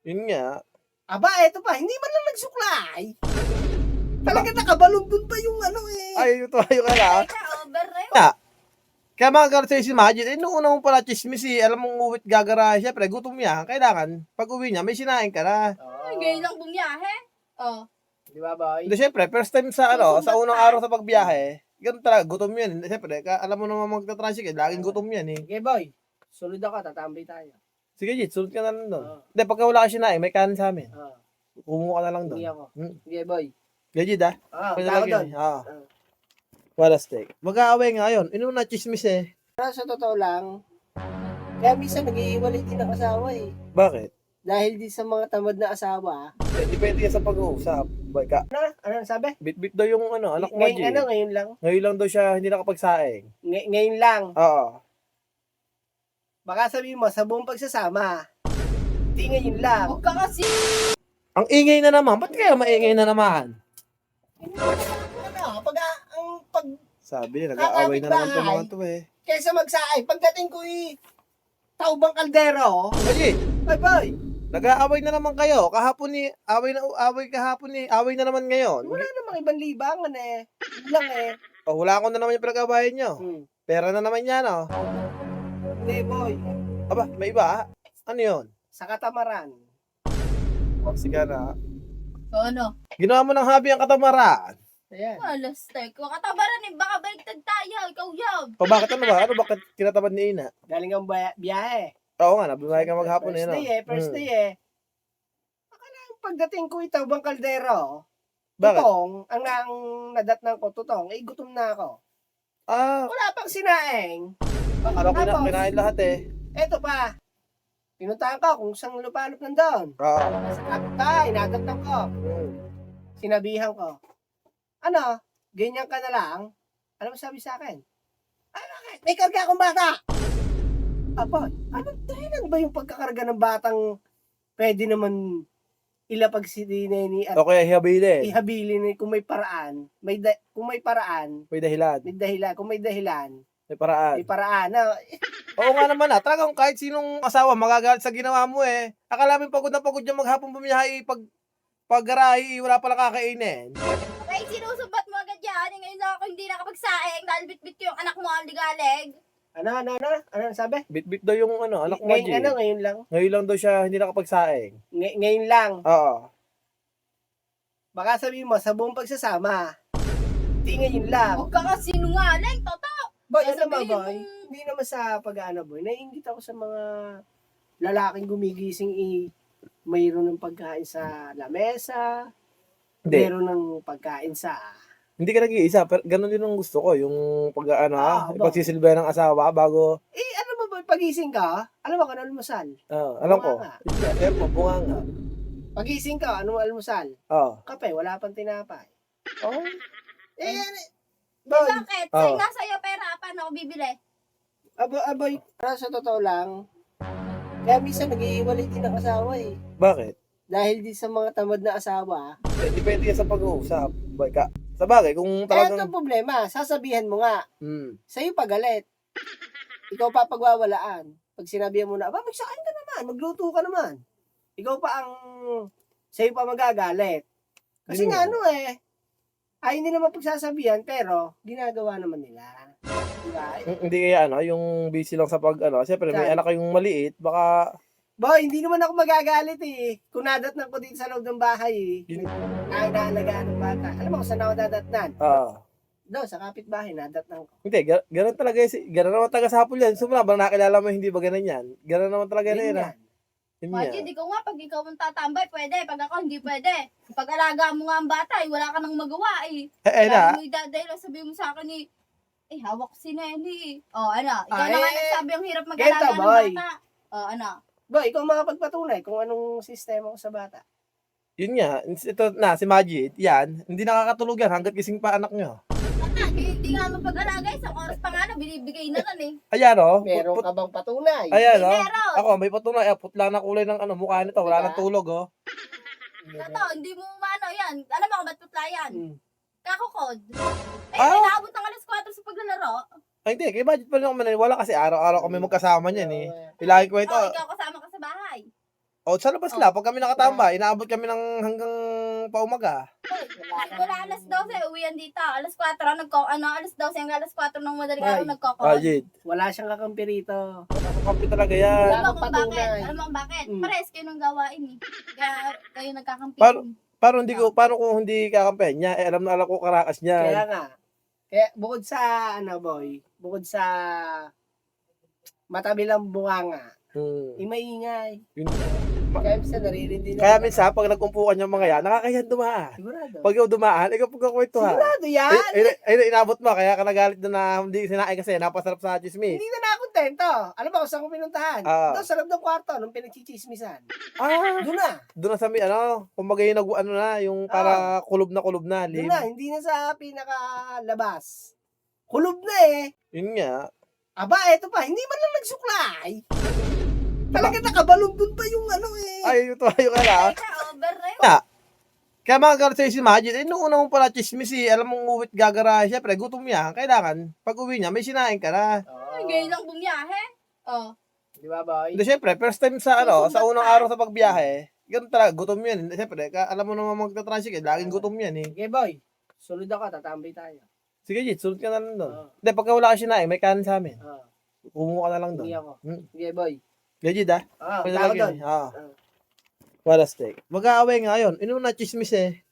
Yun nga. Aba, eto pa, hindi man lang nagsuklay. Talaga nakabalong dun pa yung ano eh. Ay, ito ayun ka na. Over na yun. Nga. Kaya mga galit sa'yo si Majid, nung una mo pala chismis alam mong uwit gagarahe, syempre gutom yan, kailangan, pag uwi niya, may sinain ka na. Ay, ngayon lang bumiyahe. Oh. Di ba, boy? Hindi, syempre, first time sa sa unang araw sa pagbiyahe, ganun talaga, gutom yan. Syempre, alam mo naman magta-tricycle, laging gutom yan eh. Sige, boy. Sunod ako, tatambay tayo. Sige, Jit, sunod ka na lang doon. Oo. Hindi, pagka wala ka sinain, may kanin sa amin. Ah, Kumuha ka na lang doon. hindi ako. Hmm. Sige, boy. Sige, Jit ah. Ah, Pwede tao lang doon. yun. Wala steak. Mag-aaway nga yun. Inuna chismis eh. Pero sa totoo lang, kaya minsan nag-iiwalay din ang asawa eh. Bakit? Dahil di sa mga tamad na asawa. Depende yan sa pag-uusap. Boy ka. Ano sabi? Bit-bit daw yung anak mo, Ngayon, Jit. ngayon lang. Ngayon lang daw siya hindi nakapagsaing. Ngayon lang. Oo. Baka sabihin mo, sa buong pagsasama, hindi ngayon lang. Huwag ka kasi. Ang ingay na naman. Ba't kaya maingay na naman? Ano, pag Sabi nila, nag-aaway na naman itong mga to eh. kaysa magsaay, pagdating ko taubang kaldero, Jit, ay boy, nag-aaway na naman kayo. Kahapon ni, away kahapon ni, away na naman ngayon. wala namang ibang libangan eh. Yun lang eh. Oh, wala ko na naman yung pinag-awayan nyo. Pera na naman yan, oh. Hindi boy, Aba, may iba. Ano yun? sa katamaran. Oh, sige na. So, ano? Ginawa mo ng habi ang katamaran. Ayan. Alas, teko. Katabaran eh. Baka baliktad tayo. Ikaw yan. O bakit ano ba? Ano bakit kinatabad ni Ina? Galing ang biyahe. Oo nga, nabibahay ka maghapon First eh, no? day eh, first day eh. Akala pagdating ko taubang kaldero, Bakit? tutong, ang nadatnan ko, tutong, gutom na ako. Ah, Wala pang sinaing. ano Tapos, kinain lahat eh. eto pa, pinuntahan ko kung saan lupalop nandun. Oo. Sa kapitay, nadatnan ko. Sinabihan ko, ano, ganyan ka na lang? Ano mo sabi sa akin? Ano, may karga akong bata! Apo, anong dahilan ba yung pagkakarga ng batang pwede naman ilapag si Neni at O kaya hihabilin. ihabilin kung may paraan, kung may paraan, May dahilan. may dahilan, kung may dahilan, May paraan. may paraan. No? Oo nga naman ah. Talagang kahit sinong asawa magagalit sa ginawa mo eh. Akala mo pagod na pagod yung maghapon bumiyahe pag garahe, wala pala kakainin. Okay, sinusumbat mo agad yan. Ngayon lang ako hindi nakapagsaing dahil bit-bit ko yung anak mo ang ligalig. Ano sabi? Bit-bit daw yung anak mo, G. Ngayon lang. Ngayon lang daw siya hindi nakapagsaing. Ngayon lang. Oo. Baka sabihin mo, sa buong pagsasama, hindi ngayon lang. Huwag ka kasi sinungaling. Totoo. Boy, ano ba, Sasabihin boy? mo- Hindi naman sa pag-ano, boy. Naiingit ako sa mga lalaking gumigising mayroon ng pagkain sa lamesa, Hindi. mayroon ng pagkain sa... Hindi ka nag-iisa, pero ganun din ang gusto ko, yung pagsisilbihan ng asawa bago, ano ba, boy? Pagising ka, alam mo ka na almusal. alam ko. Bunga nga. Pero bunganga. Pagising ka, ano mo almusal? Oo. Kape, wala pang tinapay. Oh. Boy, Bakit? Oo. Sa'yo nasa iyo pera. Paano ako bibili? aboy, sa totoo lang, kaya minsan nag-iiwalay din ang asawa eh. Bakit? Dahil di sa mga tamad na asawa, Depende yan sa pag-uusap. Boy ka. Sa bagay, kung kaya talagang... ito problema, sasabihan mo nga, Hmm. sa'yo pagalit. Ikaw pa pagwawalaan. Pag sinabihan mo na, magsakin ka naman, magluto ka naman. Ikaw pa ang, sa'yo pa magagalit. Kasi Hindi nga mo. ay hindi naman pagsasabihan, pero ginagawa naman nila. Diba? Hindi kaya yung busy lang sa siyempre may Saan? anak kayong maliit, baka... Boy, hindi naman ako magagalit eh. Kung nadatnan ko dito sa loob ng bahay eh. Naalagaan ng bata. Alam mo kung saan ako nadatnan? Doon, sa kapitbahay, nadatnan ko. Hindi, gano'n talaga gano'n naman taga sa hapon yan. Sumula, bang nakilala mo hindi ba ganun yan? Gano'n naman talaga na Yun yan. yan. Yun Majid, yan. ikaw nga, pag ikaw ang tatambay, pwede. Pag ako, hindi pwede. Pag alaga mo nga ang bata, wala ka nang magawa eh. Na. Sabi mo, idadahil, sabihin mo sa akin hawak si Nelly. Oh, ano, ikaw Ay, na nga nagsabi ang hirap mag-alaga Genta, ng boy. bata. Oh, ano. Boy, ikaw makapagpatunay kung anong sistema ko sa bata. Yun nga, ito na, si Majid, yan, hindi nakakatulog yan hanggat gising pa anak nyo. Hindi nga mag-alaga, isang oras pa nga na, binibigay na lang eh. Ayan o. Meron ka bang patunay? Ayan o. Meron. Ako, may patunay. Putla na kulay ng mukha nito. Wala Diba? nang tulog o. Totoo, hindi mo yan. Alam mo kung ba't putla yan? Hmm. Kakukod. Ah? Inaabot ng alas 4 sa paglalaro. Ay, hindi. Kay Majid pa rin ako mananiwala kasi araw-araw kami magkasama niyan eh. Ilagi ko ito. Oh, ikaw kasama ka sa bahay. O, sa labas lang. Pag kami nakatamba, inaabot kami ng hanggang paumaga. Wala alas 12, uwian dito. Alas 4, alas 12 hanggang alas 4 ng madaling Ay. araw nagkakon. Jade. Wala siyang kakampi rito. Kakampi talaga yan. Alam mo Wala kung kang bakit? patunay. Alam mo kung bakit? Mm. Pares kayo nung gawain eh. Kaya kayo nagkakampi. Paano kung hindi kakampihan niya? Eh, alam na alam ko karakas niya. Kaya nga. Kaya bukod sa, boy, bukod sa matabi lang bunganga, maingay. Kaya minsan naririndi na. Kaya minsan, pag nagkumpukan yung mga yan, nakakayan dumaan. Sigurado. Pag ikaw dumaan, ikaw pagkakwentuhan. Sigurado yan. Ay, inabot mo, kaya ka nagalit na hindi sinain kasi napasarap sa chismis. Hindi na nakontento. Alam mo kung saan ko pinuntahan? Doon sa loob ng kwarto, nung pinagchichismisan. Doon na. Doon na sa may, kumbaga yung yung para kulob na Doon na. Hindi na sa pinakalabas. Kulob na eh. Yun nga. Aba, eto pa. Hindi man lang nagsuklay. Talaga nakabalog doon pa yung Ay, ito yung kala. Over na yun. Kaya mga galit sa'yo si Majid, nung una mong pala chismis alam mong uwit gagarahe, syempre gutom niya, kailangan, pag uwi niya, may sinain ka na. Ngayon lang bumiyahe. Oh. Di ba, boy? Hindi, syempre, first time sa sa unang araw sa pagbiyahe, ganun talaga, gutom yan. Syempre, alam mo naman magta-transit, laging gutom yan eh. Okay, boy. Sunod ako, tatambay tayo. Sige, Jit, sunod ka na lang doon. Oo. Hindi, pagka wala ka sinain, may kanin sa amin. Kumuha ka na lang doon. Hindi ako. Okay, boy. Gajid ah. Ah, Pwede tao lang doon. yun. Wala steak. Mag-aaway nga yun. Inuna chismis eh.